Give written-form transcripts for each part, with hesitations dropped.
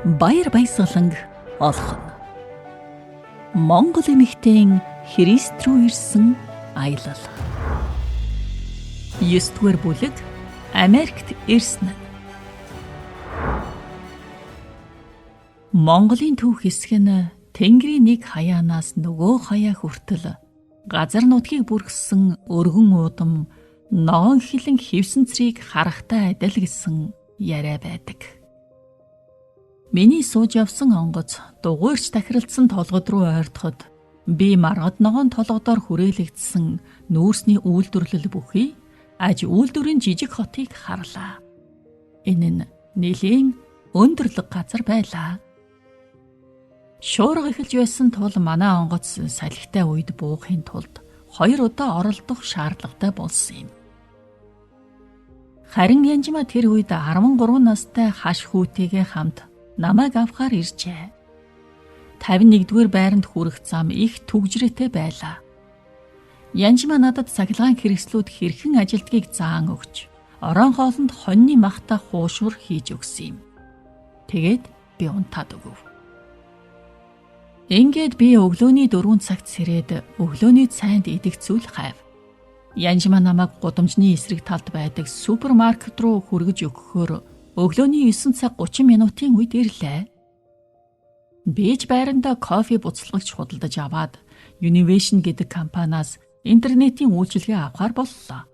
Баяр баясгаланг олхон. Монгол эмэгтэйн Христ рүү ирсэн аялал. 9-р бүлэг Америкт ирсэн. Монголын түүх хэсэг нь Тэнгэрийн нэг хаяанаас нөгөө хаяа хүртэл газар нутгийг бүрхсэн өргөн уудам, ногоон хилэн хевсэн цэрийг харахтай адил гэсэн яриа байдаг. Миний сууж явсан онгоц дугуйрч тахиралдсан толгод руу ойртоход би маргад ногоон толгодоор хүрээлэгдсэн нүүрсний үйлдвэрлэл бүхий аж үйлдвэрийн жижиг хотыг харлаа. Энэ нь нэлийн өндөрлөг газар байлаа. Шуурга эхэлж байсан тул манай онгоц салхитай үед буухын тулд 2 удаа оролдох шаардлагатай болсон юм. Харин Янжма тэр үед 13 настай хаш хүүтэйгээ хамт намайг авахаар иржээ. 51-р байранд хүрэх зам их түгжрээтэй байлаа. Янжма надад цахилгаан хэрэгслүүд хэрхэн ажилдгийг заан өгч, орон хоолнд хоньны махта хуушур хийж өгсөн юм. Тэгээд би унтаад өгөв. Ингээд би өглөөний 4 цагт сэрээд өглөөний цайнд идэгцүүл хайв. Янжма намайг гудамжны эсрэг талд байдаг супермаркет руу хүргэж өгөхөөр өглөөний 9 цаг 30 минутын үед ирлээ. Бэж байранда кофе буцалгагч худалдаж аваад Univision гэдэг компаниас интернетийн үйлчилгээ авахар боллоо.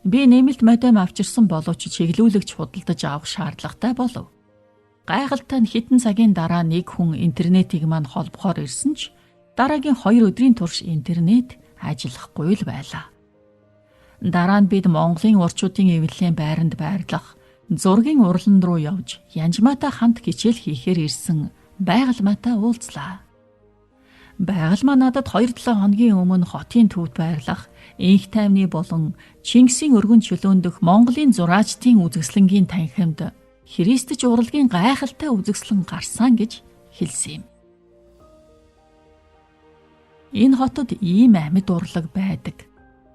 Би нэмэлт модем авчирсан боловч чиглүүлэгч худалдаж авах шаардлагатай болов. Гайхалтай нь хэдэн цагийн дараа нэг хүн интернетийг мань холбохоор ирсэн ч дараагийн 2 өдрийн турш интернет ажиллахгүй л байлаа. Дараа нь бид Монголын урчуудын эвлэлийн байранд байрлах зургийн урлан руу явж Янжматай хамт хичээл хийхээр ирсэн байгальмаатай уулзлаа. Байгальмаа надад 2-7 хоногийн өмнө хотын төвд байрлах инх тайвны болон Чингисийн өргөн чөлөөнөх Монголын зураачдын үзэсгэлэнгийн танхимд Христч урлагийн гайхалтай үзэсгэлэн гарсан гэж хэлсэн юм. Энэ хотод ийм амьд урлаг байдаг.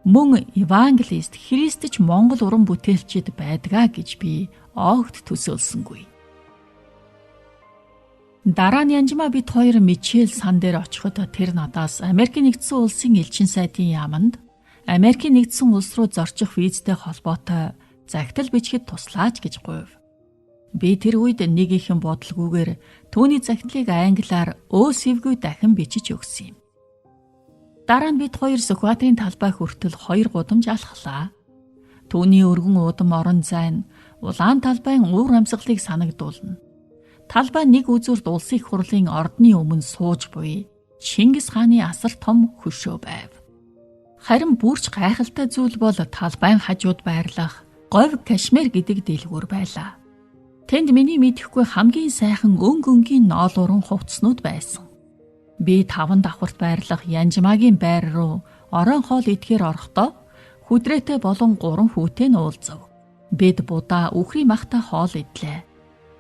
Мөн евангелист Христч Монгол уран бүтээлчид байдгаа гэж би огт төсөөлсөнгүй. Дараа нь Янжма бид хоёр Мичэл сан дээр очиход тэр надаас Америкийн нэгдсэн улсын элчин сайдын яаманд Америкийн нэгдсэн улс руу зорчих визтэй холбоотой загтал бичгэд туслаач гэж гуйв. Би тэр үед нэг ихэн бодлогүйгээр түүний загтлыг англиар өөсөвгүй дахин бичиж өгсөн юм. Дараа нь бид хоёр Сүхбаатарын талбай хүртэл 2 гудамж алхлаа. Түүний өргөн уудам орон зайн улаан талбайн уур амьсгалыг санагдуулна. Талбай нэг үзүүрт улсын их хурлын ордны өмнө сууж буй Чингис хааны асар том хөшөө байв. Харин бүрч гайхалтай зүйл бол талбайн хажууд байрлах говь Кашмир гэдэг дэлгүүр байлаа. Тэнд миний мэдэхгүй хамгийн сайхан өнгийн ноолуурын хувцснууд байсан. Би 5 давхарт байрлах Янжмагийн байр руу орон хоол идэхээр орохдоо хүдрээтэй болон 3 хүүтэй нь уулзав. Бид будаа үхрийн махта хоол идлээ.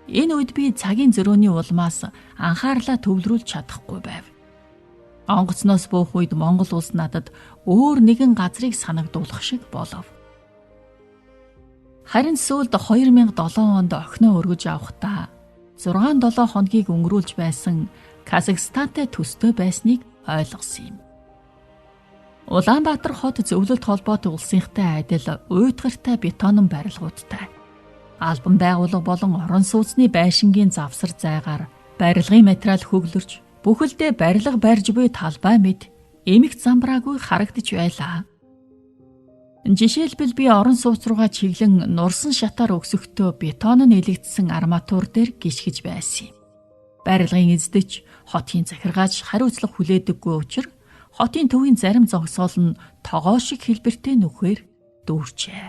Энэ үед би цагийн зөрөөний улмаас анхаарлаа төвлөрүүлж чадахгүй байв. Онгоцноос буух үед Монгол улс надад өөр нэгэн газрыг санагдуулах шиг болов. Харин сүүлд 2007 онд охиноо өргөж авахдаа 6-7 хоногийг өнгөрүүлж байсан Казахстантай төстэй байсныг ойлгосон юм. Улаанбаатар хот зөвлөлт холбоотой улсынхтай адил уйтгартай бетонн барилгуудтай. Албан байгууллага болон орон сууцны байшингийн завсар зайгаар барилгын материал хөглөрч бүхэлдээ барилга барьж буй талбай мэд эмх замбраагүй харагдаж байлаа. Жишээлбэл би орон сууц руугаа чиглэн нурсан шатаар өксөхдөө бетон нь нэлэгдсэн арматур дээр гიშгэж байсан юм. Барилгын эздэч хотын захиргааж хариуцлага хүлээдэггүй учраас хотын төвийн зарим зогсоол нь тогоо шиг хэлбэртэй нүхээр дүүрчээ.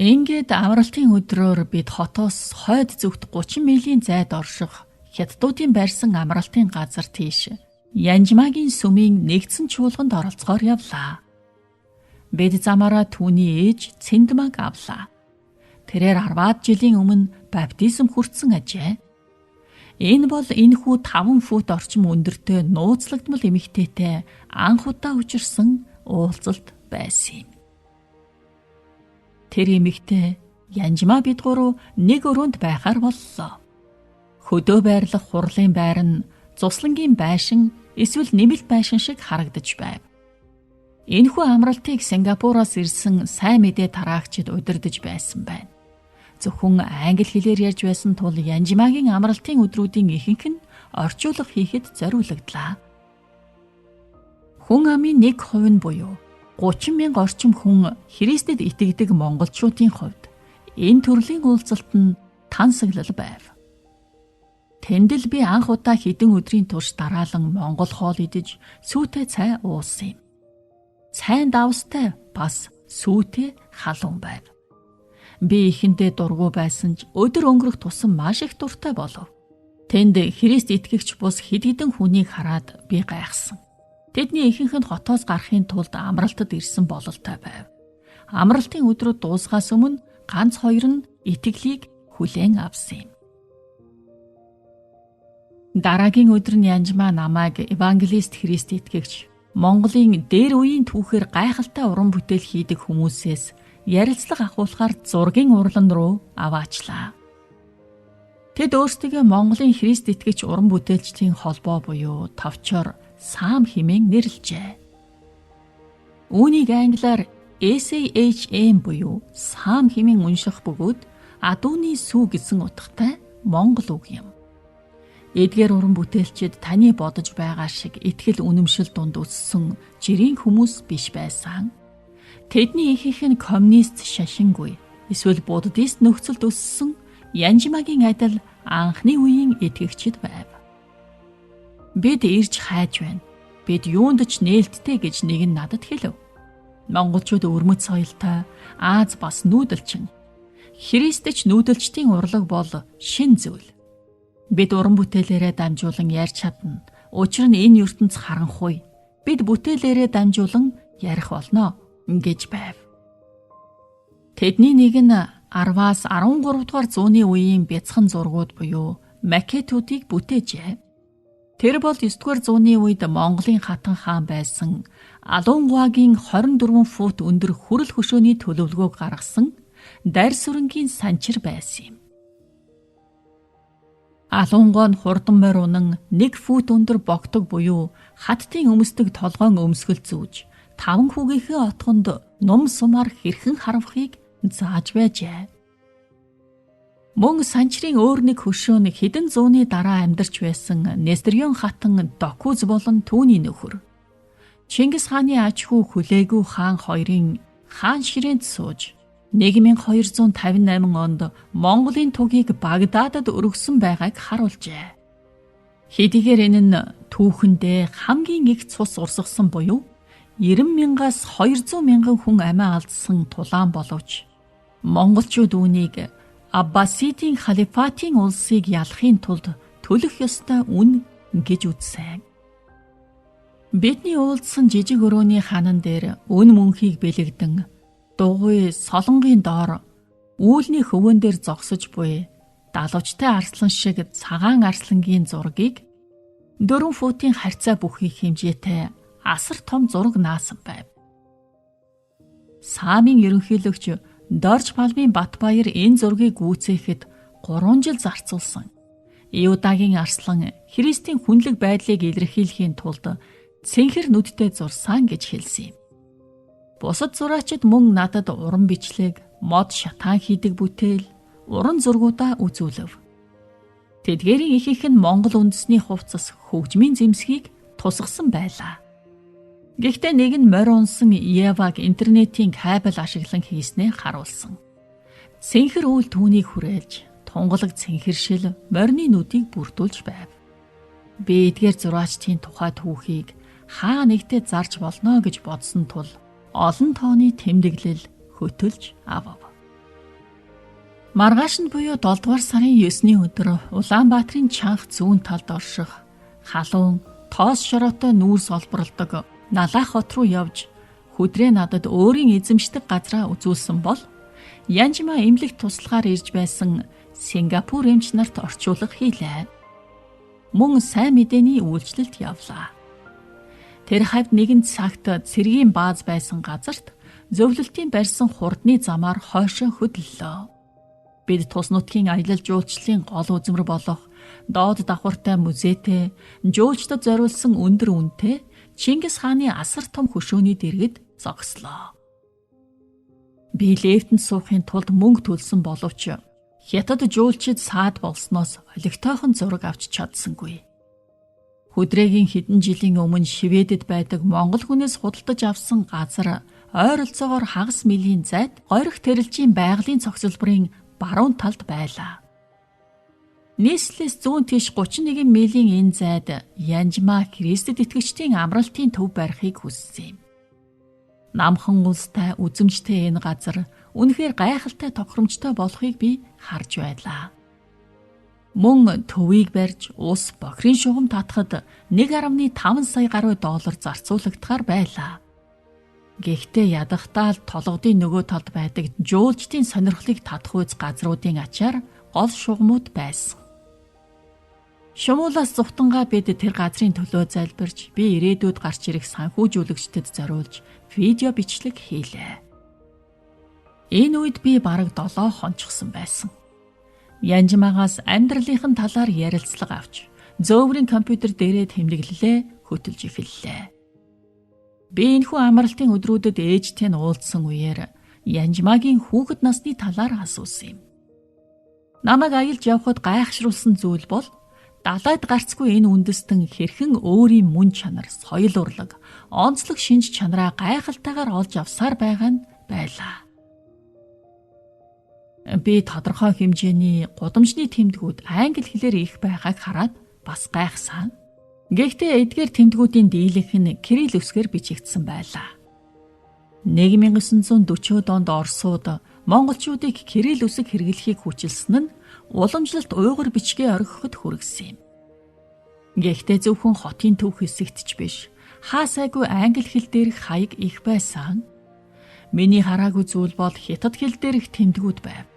Ингээд амралтын өдрөөр бид хотоос хойд зүгт 30 милийн зайд орших хятадуудын барьсан амралтын газар тийш Янжмагийн сүмийн нэгдсэн чуулганд оролцохоор явлаа. Бид замаараа түүний ээж Цэндмаг авлаа. Тэрээр 10-аад жилийн өмнө баптизм хүртсэн ажээ. Энэ бол энэхүү 5 фут орчим өндөртэй нууцлагдмал эмэгтэйтэй анх удаа учирсан уулзалт байсан юм. Тэр эмэгтэй Янжма бид гурав нэг өрөөнд байхаар боллоо. Хөдөө байрлах хурлын байр нь цуслангийн байшин эсвэл нэмэлт байшин шиг харагдаж байв. Энэхүү амралтыг Сингапуроос ирсэн сайн мэдээ тараагчид удирдах байсан байна. Зөвхөн англи хэлээр ярьж байсан тул Янжимагийн амралтын өдрүүдийн ихэнх нь орчуулга хийхэд зориулогдлаа. Хүн амын 1% нь буюу 30,000 орчим хүн Христэд итгэдэг монголчуудын хувьд энэ төрлийн уулзалт нь тансаглал байв. Тэндэл би анх удаа хэдэн өдрийн турш дараалан монгол хоол идэж сүйтэй цай уусан юм. Цайн давстай бас сүйтэй халуун байв. Би ихэндээ дургу байсан ч өдөр өнгөрөх тусам маш их дуртай болов. Тэнд Христ итгэгч бус хэд хэдэн хүнийг хараад би гайхсан. Тэдний ихэнх нь хотоос гарахын тулд амралтад ирсэн бололтой байв. Амралтын өдрүүд дуусгаас өмнө ганц хоёр нь итгэлийг хүлээн авсан юм. Дараагийн өдөр нь Янжмаа намайг евангелист Христ итгэгч Монголын дээр үеийн түүхээр гайхалтай уран бүтээл хийдэг хүмүүсээс ярилцлага ахуулахаар зургийн урлан руу аваачлаа. Тэд өөрсдөө Монголын Христ итгэгч уран бүтээлчдийн холбоо буюу товчоор Саам хэмээн нэрлэжээ. Үүнийг англиар SAHM буюу Саам хэмээн унших бөгөөд Адууны сүү гэсэн утгатай монгол үг юм. Эдгээр уран бүтээлчид таны бодож байгаа шиг итгэл үнэмшил дунд өссөн жирийн хүмүүс биш байсан. Тэдний ихэнх нь коммунист шашингүй эсвэл буддист нөхцөлд өссөн Янжимагийн адил анхны үеийн итгэгчид байв. Бид ирж хайж байна. Бид юунд ч нээлттэй гэж нэг нь надад хэлв. Монголчууд өвөрмөц соёлтой, Аз бас нүүдэлчин. Христч нүүдэлчдийн урлаг бол шин зүйл. Бид уран бүтээлээрээ дамжуулан ярьж чадна. Учир нь энэ ертөнц харанхуй. Бид бүтээлээрээ дамжуулан ярих болно гэж байв. Тэдний нэг нь 10-аас 13 дугаар зууны үеийн бяцхан зургууд буюу макетуудыг бүтээжээ. Тэр бол 9 дугаар зууны үед Монголын хатан хаан байсан Алунгуагийн 24 фут өндөр хүрэл хөшөөний төлөвлөгөөг гаргасан дарь сүрэнгийн санчир байсан юм. Алунгуа нь хурдан морь унан 1 фут өндөр богдог буюу хаттын өмсдөг толгойн өмсгөл зүүж 5 хүүгийнхээ отгонд нум сумаар хэрхэн харавхыг зааж байжээ. Мөн санчрын өөр нэг хөшөө нь хэдэн зууны дараа амьдарч байсан Нестерион хатан Докуз болон түүний нөхөр. Чингис хааны аж хүү Хүлээгүү хаан хоёрын хаан ширээнд сууж 1258 онд Монголын тугийг Багдадад өргөсөн байгааг харуулжээ. Хэдийгээр энэ нь түүхэндээ хамгийн их цус урсгасан буюу 90,000-аас 200,000 хүн амиа алдсан тулаан боловч монголчууд үүнийг Аббасидийн халифатын улсыг ялахын тулд төлөх ёстой үн гэж үзсэн. Бидний уулзсан жижиг өрөөний ханан дээр үн мөнхийг бэлэгдэн дугуй солонгийн доор үүлний хөвөн дээр зогсож буй далавчтай арслан шиг цагаан арслангийн зургийг 4 футын харьцаа бүхий хэмжээтэй асар том зураг наасан байв. Саамын ерөнхийлөгч Дорж Палмын Батбаяр энэ зургийг гүйцээхэд 3 жил зарцуулсан. Иудагийн арслан Христийн хүнлэг байдлыг илэрхийлэхийн тулд цэнхэр нүдтэй зурсан гэж хэлсэн юм. Бусад зураачид мөн надад уран бичлэг, мод шатаан хийдэг бүтээл, уран зургуудаа үзүүлв. Тэдгээрийн ихэнх нь Монгол үндэсний хувцас хөгжмийн зэмсгийг тусгасан байлаа. Гэхдээ нэг нь морь унсан Еваг интернетийн кабель ашиглан хийснээ харуулсан. Цэнхэр үйл түүнийг хүрээлж, тунгалаг цэнхэршил морины нүдийг бүрдүүлж байв. Би эдгээр зураачдын тухай түүхийг хаа нэгтээ зарж болно гэж бодсон тул олон тооны тэмдэглэл хөтөлж авав. Маргааш нь буюу 7 дугаар сарын 9-ний өдөр Улаанбаатарын чанх зүүн талд орших халуун тоос шороотой нүүр солборлдог Налах хот руу явж хүдрээ надад өөрийн эзэмшдэг газраа үзүүлсэн бол Янжмаа эмнэлэгт туслагаар ирж байсан Сингапур эмч нарт орчуулга хийлээ. Мөн сайн мэдээний үйлчлэлд явлаа. Тэр хавьд нэгэн цагт цэргийн бааз байсан газарт зөвлөлтийн барьсан хурдны замаар хойшоо хөдлөлөө. Бид тус нутгийн аялал жуулчлалын гол үзмэр болох доод давхартай музейтэй, жуулчдад зориулсан өндөр үнэтэй Чингис хааны асар том хөшөөний дэргэд зогслоо. Би лифтэнд суухын тулд мөнгө төлсөн боловч хятад жуулчид саад болсноос олигтойхон зураг авч чадсангүй. Хүдрээгийн хэдэн жилийн өмнө Шведэд байдаг монгол хүнээс худалдаж авсан газар ойролцоогоор хагас милийн зайд горих тэрэлжийн байгалийн цогцлборын баруун талд байлаа. Нийслэлээс зүүн тийш 31 милийн энэ зайд Янжмаа Христэд итгэгчдийн амралтын төв барихыг хүссэн юм. Намхан улстай үзэмжтэй энэ газар үнэхээр гайхалтай тохиромжтой болохыг би харж байлаа. Мөн төвийг барьж ус бохирын шугам татахад 1.5 сая гаруй доллар зарцуулагдахаар байлаа. Гэхдээ ядахтаа л толгодын нөгөө талд байдаг жуулчдын сонирхлыг татах үз газруудын ачаар гол шугамуд байсан. Шумуулаас зүхтангаа бид тэр газрын төлөө залбирч би ирээдүйд гарч ирэх санхүүжүүлэгчдэд зориулж видео бичлэг хийлээ. Энэ үед би бараг 7 хончсон байсан. Янжмаагаас амьдралынхын талаар ярилцлага авч зөөврийн компьютер дээрээ тэмдэглэлээ хөтөлж эхэллээ. Би энэхүү амралтын өдрүүдэд ээжтэй нь уулзсан үеэр Янжмаагийн хүүхэд насны талаар асуусан юм. Намайг аялж явхад гайхшруулсан зүйл бол далайд гарцгүй энэ үндэстэн хэрхэн өөрийн мөн чанар, соёл урлаг, онцлог шинж чанараа гайхалтайгаар олж авсаар байгаа нь байлаа. Би тодорхой хэмжээний гудамжны тэмдгүүд англи хэлээр их байгааг хараад бас гайхсан. Гэхдээ эдгээр тэмдгүүдийн дийлэнх нь кирилл үсгээр бичигдсэн байлаа. 1940-од онд Оросууд монголчуудыг кирилл үсэг хэрэглэхийг хүчилсэн нь уламжлалт уйгур бичгээ орхиход хүргэсэн юм. Гэхдээ зөвхөн хотын төв хэсэгт ч биш, хаа сайгүй англи хэл дээрх хаяг их байсан. Миний хараагүй зүйл бол хятад хэл дээрх тэмдгүүд байв.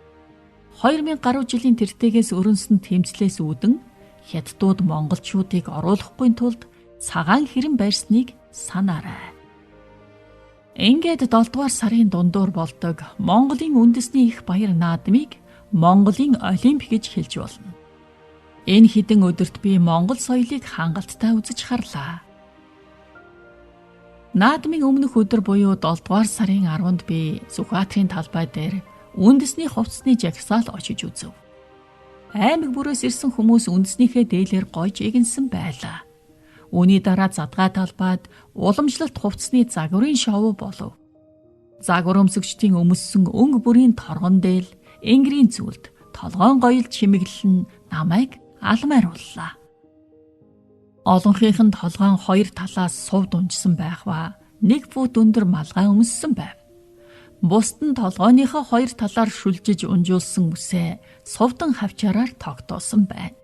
2000 гаруй жилийн тэртегээс өрнөсөн тэмцлээс үүдэн хятадууд монголчуудыг оруулахгүй тулд цагаан хэрэн барьсныг санаарай. Ингээд 7 дугаар сарын дундуур болдог Монголын үндэсний их баяр наадмыг Монголын Олимп гэж хэлж болно. Энэ хідэн өдөрт би Монгол соёлыг хангалттай үзэж харлаа. Наадмын өмнөх өдөр буюу 7 дугаар сарын 10-нд би Сүхбаатарын талбай дээр үндэсний хувцсны жагсаал очиж үзв. Аймаг бүрээс ирсэн хүмүүс үндэснийхээ дээлээр гойж игэнсэн байлаа. Үүний дараа задгай талбайд уламжлалт хувцсны загварын шоу болов. Загвар өмсөгчдийн өмссөн өнгө бүрийн торгон дээл, энгэрийн зүйлд толгоон гоёл чимэглэл нь намайг алмаарууллаа. Олонхийнх нь толгоон хоёр талаас сувд унжсан байх ба 1 фут өндөр малгай өмссөн байв. Бусд нь толгойнхоо хоёр талаар шүлжиж унжуулсан үсээ сувдан хавчаараар тогтоосон байна.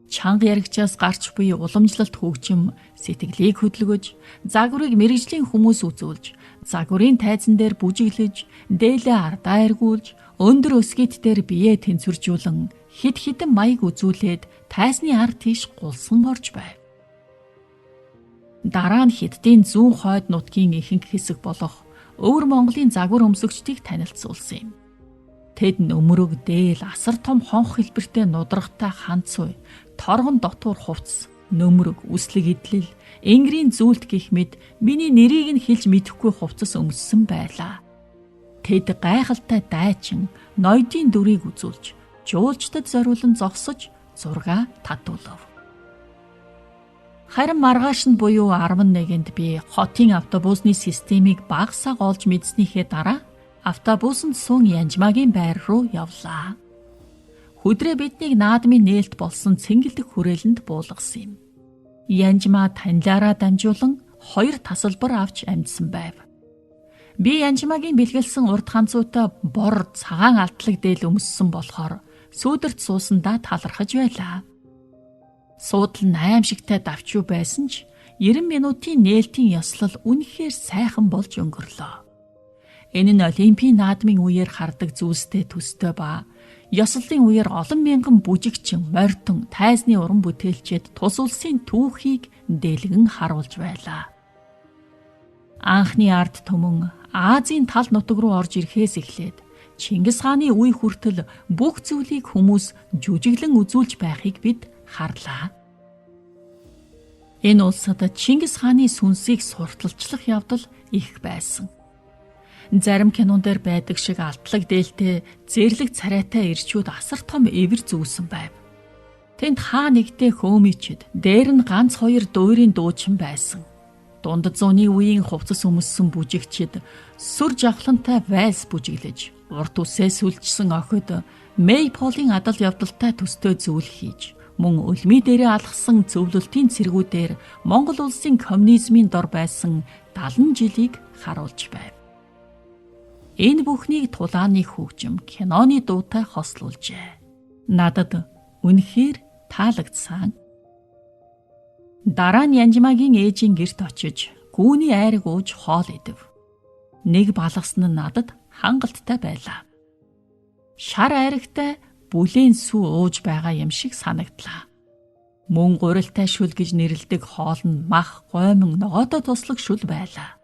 Чанга яригчаас гарч буй уламжлалт хөгжим сэтгэлийг хөдөлгөж, загварыг мэрэгжлийн хүмүүс үзүүлж, загварын тайзан дээр бүжиглэж, дээлээ ардаа эргүүлж, өндөр өсгийт дээр биеэ тэнцвэржүүлэн хид хідэн маяг үзүүлээд тайзны ард тийш гулсан орж байв. Дараа нь Хятадын зүүн хойд нутгийн ихэнх хэсэг болох Өвөр Монголын загвар өмсөгчдийг танилцуулсан юм. Тэд нөмрөг, дээл, асар том хонх хэлбэртэй нудрагтай ханцуй, торгон дотуур хувцс, нөмрөг, үслэг идэлэл, энгэрийн зүйлт гэх мэт миний нэрийг нь хэлж мэдэхгүй хувцас өмссөн байлаа. Тэд гайхалтай дайчин, ноёдын дүрийг үзүүлж, жуулчдад зориулан зогсож, зураг татуулав. Харин маргааш нь буюу 11-нд би хотын автобусны системийг багасаа олж мэдснийхээ дараа автобусанд суун Янжмаагийн байр руу явлаа. Хөдрөө биднийг наадмын нээлт болсон цэнгэлдэх хүрээлэнд буулгасан юм. Янжмаа танилаараа дамжуулан 2 тасалбар авч амьдсан байв. Би Янжмаагийн бэлгэлсэн урд ханцуутай бор цагаан алтлаг дээл өмссөн болохоор сүүдэрт суусандаа талархаж байлаа. Суудал нь аимшигтай давчуу байсан ч 90 минутын нээлтийн ёслол үнэхээр сайхан болж өнгөрлөө. Энэ нь Олимпийн наадмын үеэр хардаг зүйлстэй төстэй ба ёслолын үеэр олон мянган бүжигчин, морьтон, тайзны уран бүтээлчид тус улсын түүхийг дэлгэн харуулж байлаа. Анхны ард түмэн Азийн тал нутаг руу орж ирэхээс эхлээд Чингис хааны үе хүртэл бүх зүйлийг хүмүүс жүжиглэн үзүүлж байхыг бид харлаа. Энэ улсад Чингис хааны сүнсийг сурталчлах явдал их байсан. Зарим кинон дээр байдаг шиг алтлаг дээлтэй зэрлэг царайтай ирчүүд асар том эвэр зүүсэн байв. Тэнд хаа нэгтээ хөөмичэд, дээр нь ганц хоёр дуурийн дуучин байсан. Дундад зууны үеийн хувцас өмссөн бүжигчид сүр жавхлантай вальс бүжиглэж, урт үсээ сүлжсэн охид Мэйполийн адал явдалтай төстэй зүйл хийж, мөн өлмий дээрээ алхсан зөвлөлтийн цэргүүдээр Монгол улсын коммунизмын дор байсан 70 жилийг харуулж байв. Энэ бүхнийг тулааны хөгжим киноны дуутай хослуулжээ. Надад үнэхээр таалагдсан. Дараа нь Янжмаагийн ээжийн гэрт очиж гүүний айраг ууж хоол идэв. Нэг балгасан нь надад хангалттай байлаа. Шар айрагтай бүлээн сүү ууж байгаа юм шиг санагдлаа. Мөн гурилтай шүл гэж нэрлэдэг хоол нь мах, гоймон, ногоодоо туслах шүл байлаа.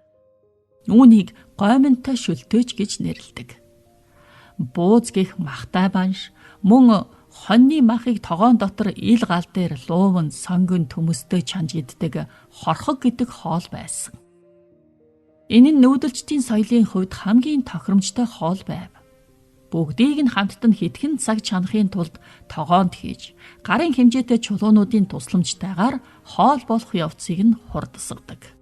Үүнийг гоймонтой шүлтөөч гэж нэрлэдэг. Бууз гэх махтай банш, мөн хоньны махыг тогоон дотор ил гал дээр лууван сонгон төмөстэй чанж иддэг хорхог гэдэг хоол байсан. Энэ нь нүүдэлчдийн соёлын хувьд хамгийн тохиромжтой хоол байв. Бүгдийг нь хамттан хитгэн цаг чанахын тулд тогоонд хийж, гарын хэмжээтэй чулуунуудын тусламжтайгаар хоол болох явцыг нь хурдсагдаг.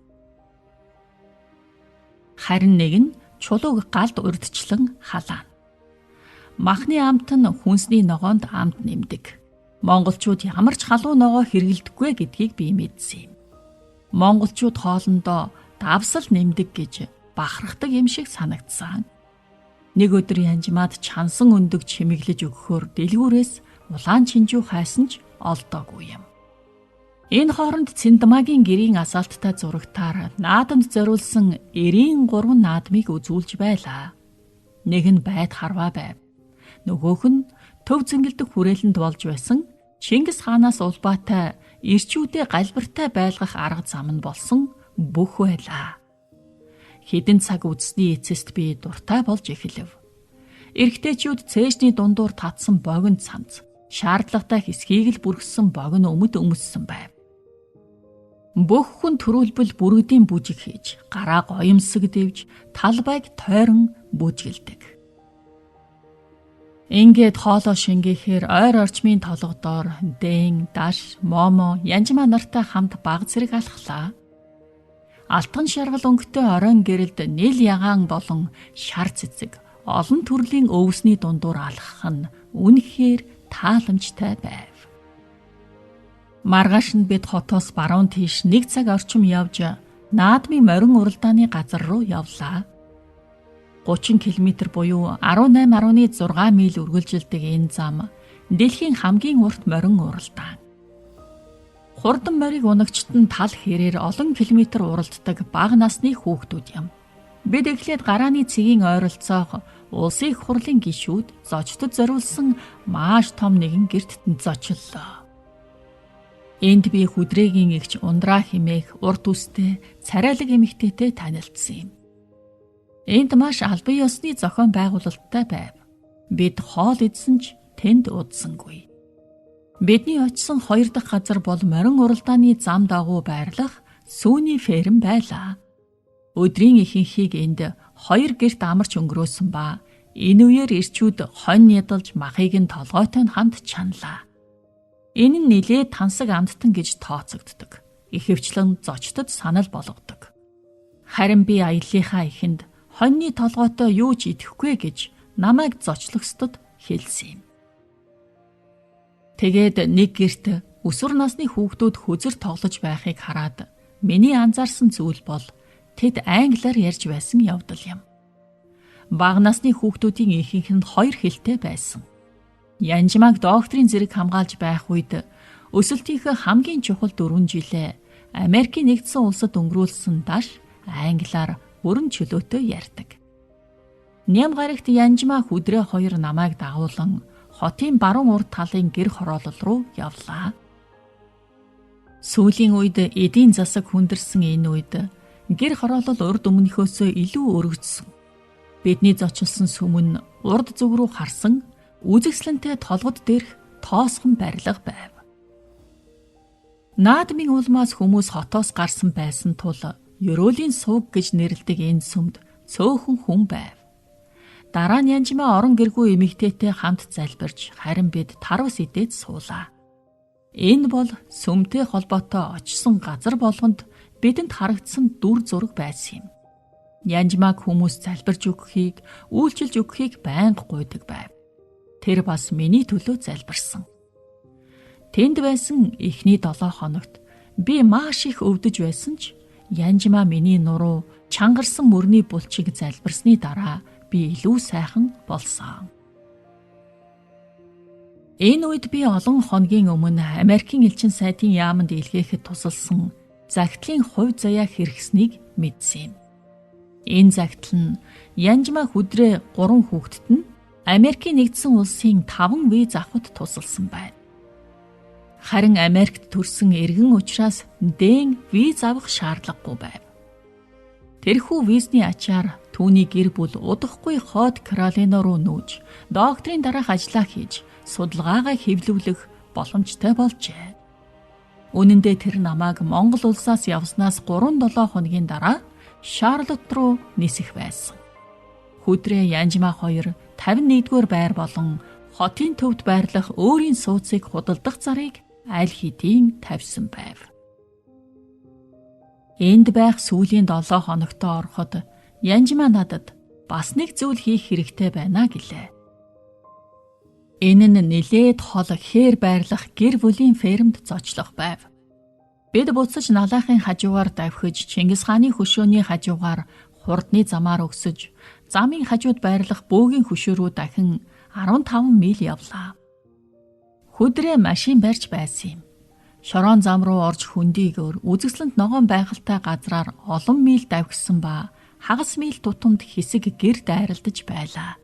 Харин нэг нь чулууг галд урдчлан халаана. Махны амт нь хүнсний ногоонд амт нэмдэг. Монголчууд ямар ч халуун ногоо хэрэглэдэггүй гэдгийг би мэдсэн юм. Монголчууд хоолндоо давсал нэмдэг гэж бахархдаг юм шиг санагдсан. Нэг өдөр Янжмаад чансан өндөг чимэглэж өгөхөөр дэлгүүрээс улаан чинжүү хайсан ч олдоогүй юм. Энэ хооронд Цэндмаагийн гэрийн асаалттай зурагтаар наадамд зориулсан 93 наадмыг үзүүлж байлаа. Нэг нь байд харваа байв. Нөгөөх нь төв зэнгэлдэх хүрээлэнд болж байсан Чингис хаанаас улбаатай ирчүүдээ галбиртай байлгах арга зам нь болсон бүх байлаа. Хэдэн цаг үзсний эцэст би дуртай болж эхлэв. Эрэгтэйчүүд цээжний дундуур татсан богино цамц, шаардлагатай хэсгийг л бүргсэн богино өмд өмссөн байв. Бүх хүн төрүүлбэл бүргэдийн бүжиг хийж, гараа гоёмсог дэвж, талбайг тойрон бүжгэлдэг. Ингээд хоолоо шингээхээр ойр орчмын толгодоор дэн, даш, момо, Янжмаа нартай хамт баг зэрэг алхлаа. Алтан шаргал өнгөтэй оройн гэрэлд нийл ягаан болон шар цэцэг олон төрлийн өвсний дундуур алхах нь үнэхээр тааламжтай байв. Маргааш нь бид хотоос баруун тийш 1 цаг орчим явж наадмын морин уралдааны газар руу явлаа. 30 км буюу 18.6 миль үргэлжилдэг энэ зам дэлхийн хамгийн урт морин уралдаан. Хурдан морийг унагчд нь тал хэрээр олон километр уралддаг бага насны хүүхдүүд юм. Бид эхлээд гарааны цэгийн ойролцоох улсын их хурлын гишүүд зочдод зориулсан маш том нэгэн гэрт зочлоо. Энд би хүдрээгийн эгч ундраа хэмээх урт үстэй царайлаг эмэгтэйтэй танилцсан юм. Энд маш албан ёсны зохион байгуулалттай байв. Бид хоол идсэн ч тэнд удсангүй. Бидний очсон 2 дахь газар бол морин уралдааны зам дагуу байрлах сүүний ферм байлаа. Өдрийн ихэнхийг энд 2 гэрт амарч өнгөрөөсөн ба энэ үеэр ирчүүд хонь ядалж махыг нь толгойтой нь хамт чаналаа. Энэ нь нилээд тансаг амттан гэж тооцогддог. Ихэвчлэн зочдод санал болгодог. Харин би аяллахаа ихэнд хоньны толгойтой юу ч идэхгүй гэж намайг зочлогсдод хэлсэн юм. Тэгээд нэг гэрт өсвөр насны хүүхдүүд хөзөр тоглож байхыг хараад миний анзаарсан зүйл бол тэд англиар ярьж байсан явдал юм. Бага насны хүүхдүүдийн ихэнх нь 2 хэлтэй байсан. Янжмааг докторийн зэрэг хамгаалж байх үед өсөлтийнхээ хамгийн чухал 4 жилээ Америкийн нэгдсэн улсад өнгөрүүлсэн даш англиар бүрэн чөлөөтэй ярьдаг. Ням гарагт Янжмаа хүдрээ 2 намайг дагуулan хотын баруун урд талын гэр хороолол руу явлаа. Сүүлийн үед эдийн засаг хүндэрсэн энэ үед гэр хороолол урд өмнөхөөсөө илүү өргөжсөн. Бидний зочилсон сүм нь урд зүг рүү харсан үзэгслэнтэй толгод дээрх тоосхон барилга байв. Наадмын улмаас хүмүүс хотоос гарсан байсан тул Ерөөлийн сууг гэж нэрлэдэг энэ сүмд цөөхөн хүн байв. Дараа нь Янжмаа орон гэргүй эмэгтэйтэй хамт залбирч харин бид тарвс идээд суулаа. Энэ бол сүмтэй холбоотой очсон газар болгонд бидэнд харагдсан дүр зураг байсан юм. Янжмааг хүмүүс залбирч өгөхийг, үйлчилж өгөхийг байнга гуйдаг байв. Тэр бас миний төлөө залбирсан. Тэнд байсан эхний 7 хоногт би маш их өвдөж байсан ч Янжмаа миний нуруу чангарсан мөрний булчиг залбирсны дараа би илүү сайхан болсон. Энэ үед би олон хоногийн өмнө Америкийн элчин сайдын яаманд илгээхэд тусалсан загтлын хувь заяа хэрэгснийг мэдсэн юм. Энэ загтал нь Янжмаа хүдрээ 3 хүүхэдт нь Америкийн нэгдсэн улсын 5 виз авахд тусалсан байна. Харин Америкт төрсэн иргэн учраас дээн виз авах шаардлагагүй байв. Тэрхүү визний ачаар түүний гэр бүл удахгүй Хот Каролина руу нүүж, докторийн дараах ажлаа хийж, судалгаагаа хэвлүүлэх боломжтой болжээ. Үнэн дээр тэр намайг Монгол улсаас явснаас 3-7 хоногийн дараа Шарлотт руу нисэх байсан. Хүдрээ Янжмаа хоёр 51-р байр болон хотын төвд байрлах өөрийн сууцыг худалдах зарыг аль хэдийн тавьсан байв. Энд байх сүүлийн 7 хоногтоо ороход Янжмаа надад бас нэг зүйл хийх хэрэгтэй байна гэлээ. Энэ нь нэлээд хол хээр байрлах гэр бүлийн фермд зочлох байв. Бид буцаж налаахын хажуугаар давхиж Чингис хааны хөшөөний хажуугаар хурдны замаар өксөж, замын хажууд байрлах бөөгийн хөшөө рүү дахин 15 миль явлаа. Хүдрээ машин барьж байсан юм. Шорон зам руу орж хөндийгөөр үзэсгэлэнт ногоон байгальтай газраар олон миль давхисан ба хагас миль тутамд хэсэг гэр дайралдаж байлаа.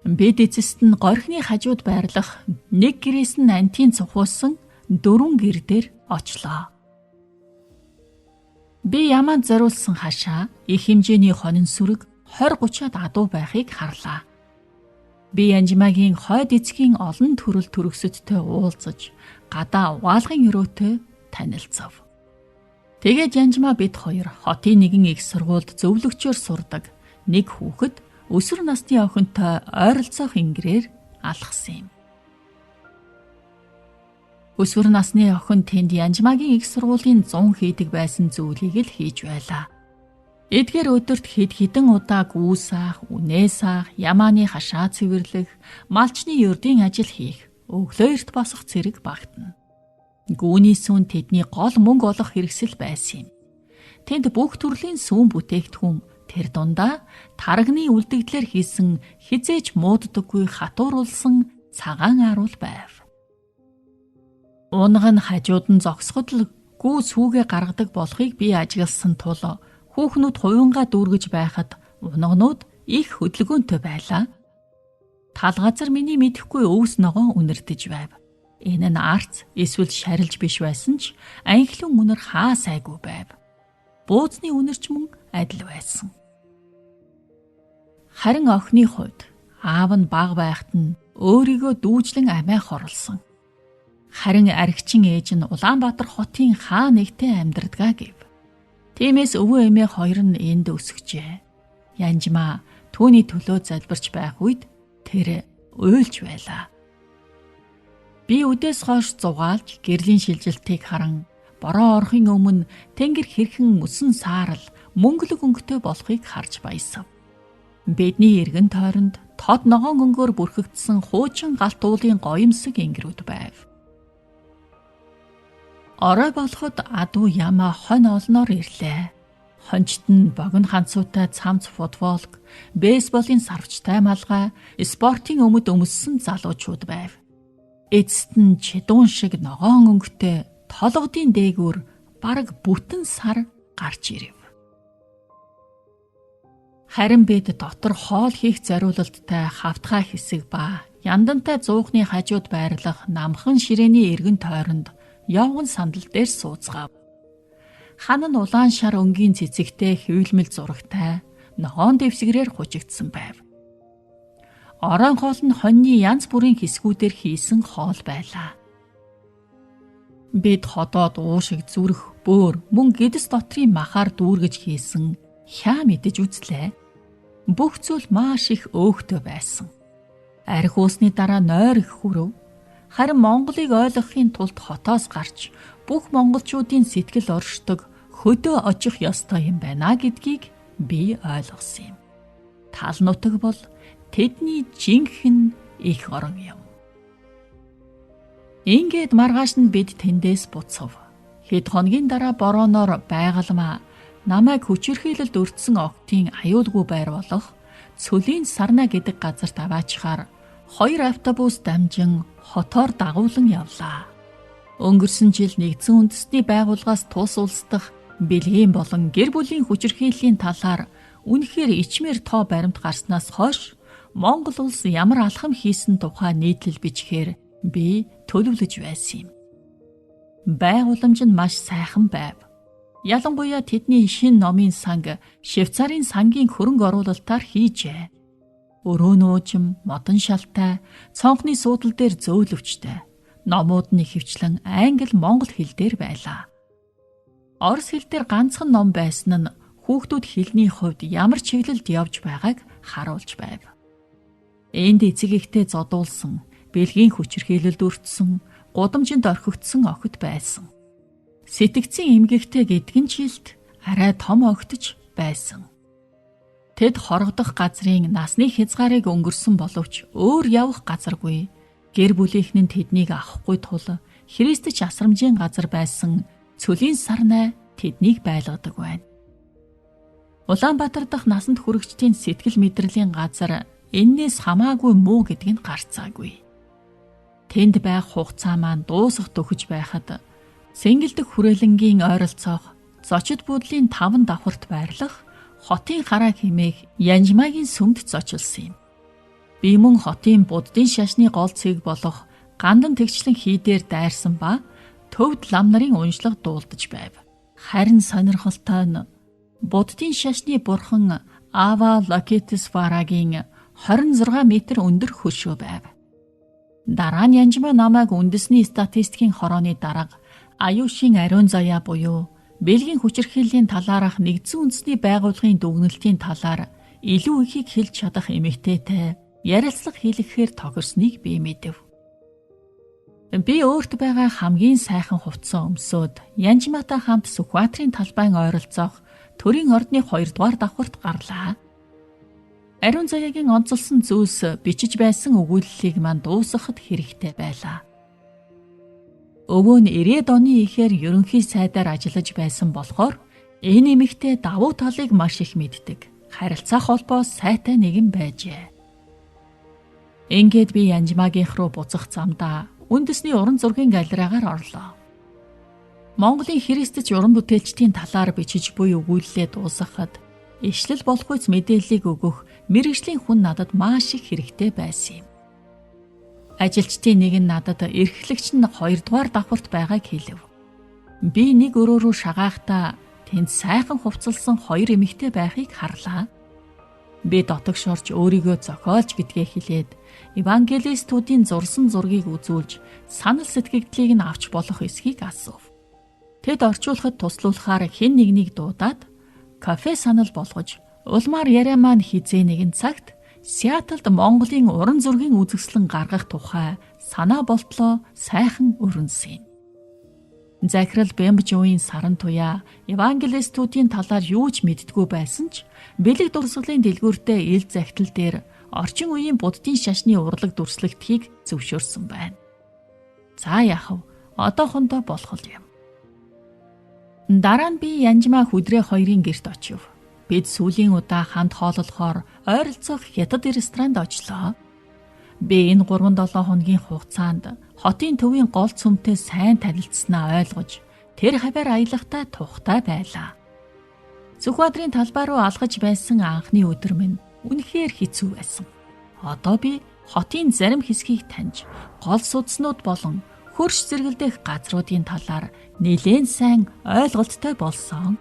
Бид эцэст нь горхины хажууд байрлах нэг гэрээс нь антийн цухуусан 4 гэр дээр очлоо. Би яманд зориулсан хашаа их хэмжээний хонин сүрэг 20-30-аад адуу байхыг харлаа. Би Янжмаагийн хойд эцгийн олон төрөл төрөсөдтэй уулзаж, гадаа угаалгын өрөөтэй танилцав. Тэгээд Янжмаа бид хоёр хотын нэгэн их сургуульд зөвлөгчөөр сурдаг нэг хүүхэд өсвөр насны охинтой ойролцоох ингэрээр алхсан юм. Өсвөр насны охин тэнд Янжмаагийн их сургуулийн 100 хийдэг байсан зүйлийг л хийж байлаа. Эдгээр өдөрт хэд хэдэн удаа гүүсаах, үнээсаах, ямааны хашаа цэвэрлэх, малчны ердийн ажил хийх, өглөө эрт босох зэрэг багтана. Гүүний сүүн тэдний гол мөнгө олох хэрэгсэл байсан юм. Тэнд бүх төрлийн сүүн бүтээгдэхүүн, тэр дундаа тарганы үлдэгдлэр хийсэн хизээж мууддаггүй хатууруулсан цагаан аруул байв. Унаг нь хажууд нь зогсоход л гүү сүүгээ гаргадаг болохыг би ажигласан тул хүүхнүүд хувингаа дүүргэж байхад унагнууд их хөдөлгөөнтэй байлаа. Тал газар миний мэдэхгүй өвс ногоон үнэрдэж байв. Энэ нь арц эсвэл шарилж биш байсан ч анхлын үнэр хаа сайгүй байв. Бууцны үнэрч мөн адил байсан. Харин охины хувьд аав нь бага байхад нь өөрийгөө дүүжлэн амиа хорлсон. Харин аригчин ээж нь Улаанбаатар хотын хаа нэгтээ амьдардгаа гэв. Тиймээс өвөө эмээ хоёр нь энд өсгчээ. Янжмаа түүний төлөө залбирч байх үед тэр уйлж байлаа. Би үдээс хойш зугаалж гэрлийн шилжилтийг харан бороо орохын өмнө тэнгэр хэрхэн мөсөн саарал мөнгөлөг өнгөтэй болохыг харж баясав. Бидний эргэн тойронд тод ногоон өнгөөр бүрхэгдсэн хуучин галт уулын гоёмсог ингэрүүд байв. Орой болоход адуу ямаа хонь олноор ирлээ. Хончт нь богино ханцуутай цамц футболк, бейсболын сарвчтай малгай, спортын өмд өмссөн залуучууд байв. Эцэст нь чидуун шиг ногоон өнгөтэй толгодын дээгүүр бараг бүтэн сар гарч ирэв. Харин бид дотор хоол хийх зориулалттай хавтгай хэсэг ба яндантай зуухны хажууд байрлах намхан ширээний эргэн тойронд явган сандал дээр сууцгаав. Хан нь улаан шар өнгийн цэцэгтэй хэвлэмэл зурагтай, ногоон дэвсгэрээр хужигдсан байв. Орон хоол нь хоньны янз бүрийн хэсгүүдээр хийсэн хоол байлаа. Бид ходоод уушиг зүрх, бөөр, мөн гэдэс дотрийн махаар дүүргэж хийсэн хяа мэдэж үзлээ. Бүх зүйл маш их өөхтэй байсан. Архи уусны дараа нойр их хүрв. Харин Монголыг ойлгохын тулд хотоос гарч бүх монголчуудын сэтгэл оршдог хөдөө очих ёстой юм байна гэдгийг би ойлгосон юм. Тал нутаг бол тэдний жинхэнэ их орон юм. Ингээд маргааш нь бид тэндээс буцав. Хэд хоногийн дараа борооноор байгалмаа намайг хүчирхийлэлд өртсөн октын аюулгүй байр болох Цөлийн Сарна гэдэг газарт аваачаар 2 автобус дамжин хотоор дагуулan явлаа. Өнгөрсөн жил нэгдсэн үндэсний байгууллагаас тус улс дахь бэлгийн болон гэр бүлийн хүчирхийллийн талаар үнэхээр ичмээр тоо баримт гарснаас хойш Монгол улс ямар алхам хийсэн тухай нийтлэл бичгээр би төлөвлөж байсан юм. Байгууламж нь маш сайхан байв. Ялангуяа тэдний шинэ номын санг Швейцарын сангийн хөрөнгө оруулалтаар хийжээ. Өрөөнөөжм, модон шалтай, цонхны суудал дээр зөөлөвчтэй. Номууд нь ихэвчлэн англи, монгол хэл дээр байлаа. Орос хэл дээр ганцхан ном байсан нь хүүхдүүд хэлний хувьд ямар чиглэлд явж байгааг харуулж байв. Энд эцэг ихтэй зодуулсан, бэлгийн хүчирхийлэлд өртсөн, гудамжинд орхигдсон охид байсан. Сэтгцийн эмгэгтэй гэдгэн жилд арай том огтж байсан. Тэд хорогдох газрын насны хязгаарыг өнгөрсөн боловч өөр явах газаргүй. Гэр бүлийнх нь тэднийг авахгүй тул Христч асрамжийн газар байсан Цөлийн Сарна тэднийг байлгадаг байна. Улаанбаатар дахь насанд хүрэгчдийн сэтгэл мэдрэлийн газар эннээс хамаагүй муу гэдг нь гарцаагүй. Тэнд байх хугацаа маань дуусах төхөж байхад Цэнгэлдэх хүрээлэнгийн ойролцоох зочид буудлын 5 давхарт байрлах хотын хараа хэмээх Янжмаагийн сүмд зочилсон юм. Би мөн хотын буддын шашны гол цэг болох гандан тэгчлэн хийдээр дайрсан ба төвд лам нарын уншлага дуулдаж байв. Харин сонирхолтой нь буддын шашны бурхан Авалокитесварагийн 26 метр өндөр хөшөө байв. Дараа нь Янжмаа намайг үндэсний статистикийн хорооны дарга Аюушийн ариун заяа буюу Бэлгийн хүчирхийллийн талаарх нэгдсэн үндэсний байгууллагын дүгнэлтийн талаар илүү ихийг хэлж чадах эмэгтэйтэй ярилцлага хийлгэхээр тохирсныг би мэдэв. Би өөрт байгаа хамгийн сайхан хувцас өмсөөд Янжмаатай хамт Сүхбаатарын талбайн ойролцоох Төрийн ордны 2 дугаар давхарт гарлаа. Ариун заяагийн онцолсон зүйлс бичиж байсан өгүүллийг мань дуусгахад хэрэгтэй байлаа. Өвөө нь 90-ад оны ихээр ерөнхий сайдаар ажиллаж байсан болохоор энэ эмэгтэй давуу талыг маш их мэддэг. Харилцаа холбоо сайтай нэгэн байжээ. Ингээд би Янжмаагийнх руу буцах замдаа үндэсний уран зургийн галерейгаар орлоо. Монголын Христч уран бүтээлчдийн талаар бичиж буй өгүүллээ дуусгахад ишлэл болохуйц мэдээллийг өгөх мэргэжлийн хүн надад маш их хэрэгтэй байсан юм. Ажилчдын нэг нь надад эрхлэгч нь 2 дугаар давхарт байгааг хэлв. Би нэг өрөөрөө шагаахтаа тэнд сайхан хувцалсан 2 эмэгтэй байхыг харлаа. Би дотогш орж өөрийгөө зохиолж гэдгээ хэлээд евангелистуудын зурсан зургийг үзүүлж санал сэтгэгдлийг нь авч болох эсхийг асуув. Тэд орчуулахад туслуулахаар хэн нэгнийг дуудаад кафе санал болгож улмаар яриа маань хизээ нэгэн цагт Сиэтлд Монголын уран зургийн үзэсгэлэн гаргах тухай санаа болтлоо сайхан өрнөсөн юм. Захирал Бэмбжүүийн саран туяа евангелистуудын талаар юу ч мэддэггүй байсан ч бэлэг дурсгалын дэлгүүртээ ил захидал дээр орчин үеийн буддын шашны урлаг дүрслэгдхийг зөвшөөрсөн байна. За яахав, одоохондоо болох юм. Дараа нь би Янжмаа хүдрээ хоёрын гэрт очив. Бид сүүлийн удаа хамт хооллохоор ойролцоох хятад ресторанд очлоо. Би энэ 3-7 хоногийн хугацаанд хотын төвийн гол цөмтэй сайн танилцсанаа ойлгож тэр хаваар аялахтаа тухтай байлаа. Сүхбаатарын талбай руу алхаж байсан анхны өдөр минь үнэхээр хэцүү байсан. Одоо би хотын зарим хэсгийг таньж гол судснууд болон хөрш зэргэлдэх газруудын талаар нэлээд сайн ойлголттой болсон.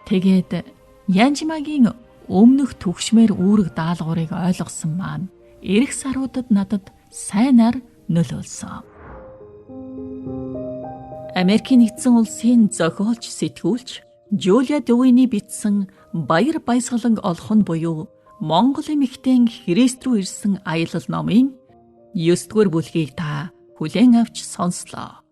Тэгээд Янжмаагийн өмнөх түгшмээр үүрэг даалгаврыг ойлгосон маань эх саруудад надад сайнаар нөлөөлсөн. Америкийн нэгдсэн улсын зохиолч сэтгүүлч Жулия Дювиний бичсэн Баяр баясгалан олхон буюу Монгол эмэгтэйн Христ рүү ирсэн аялал номын 9-р бүлгийг та хүлээн авч сонслоо.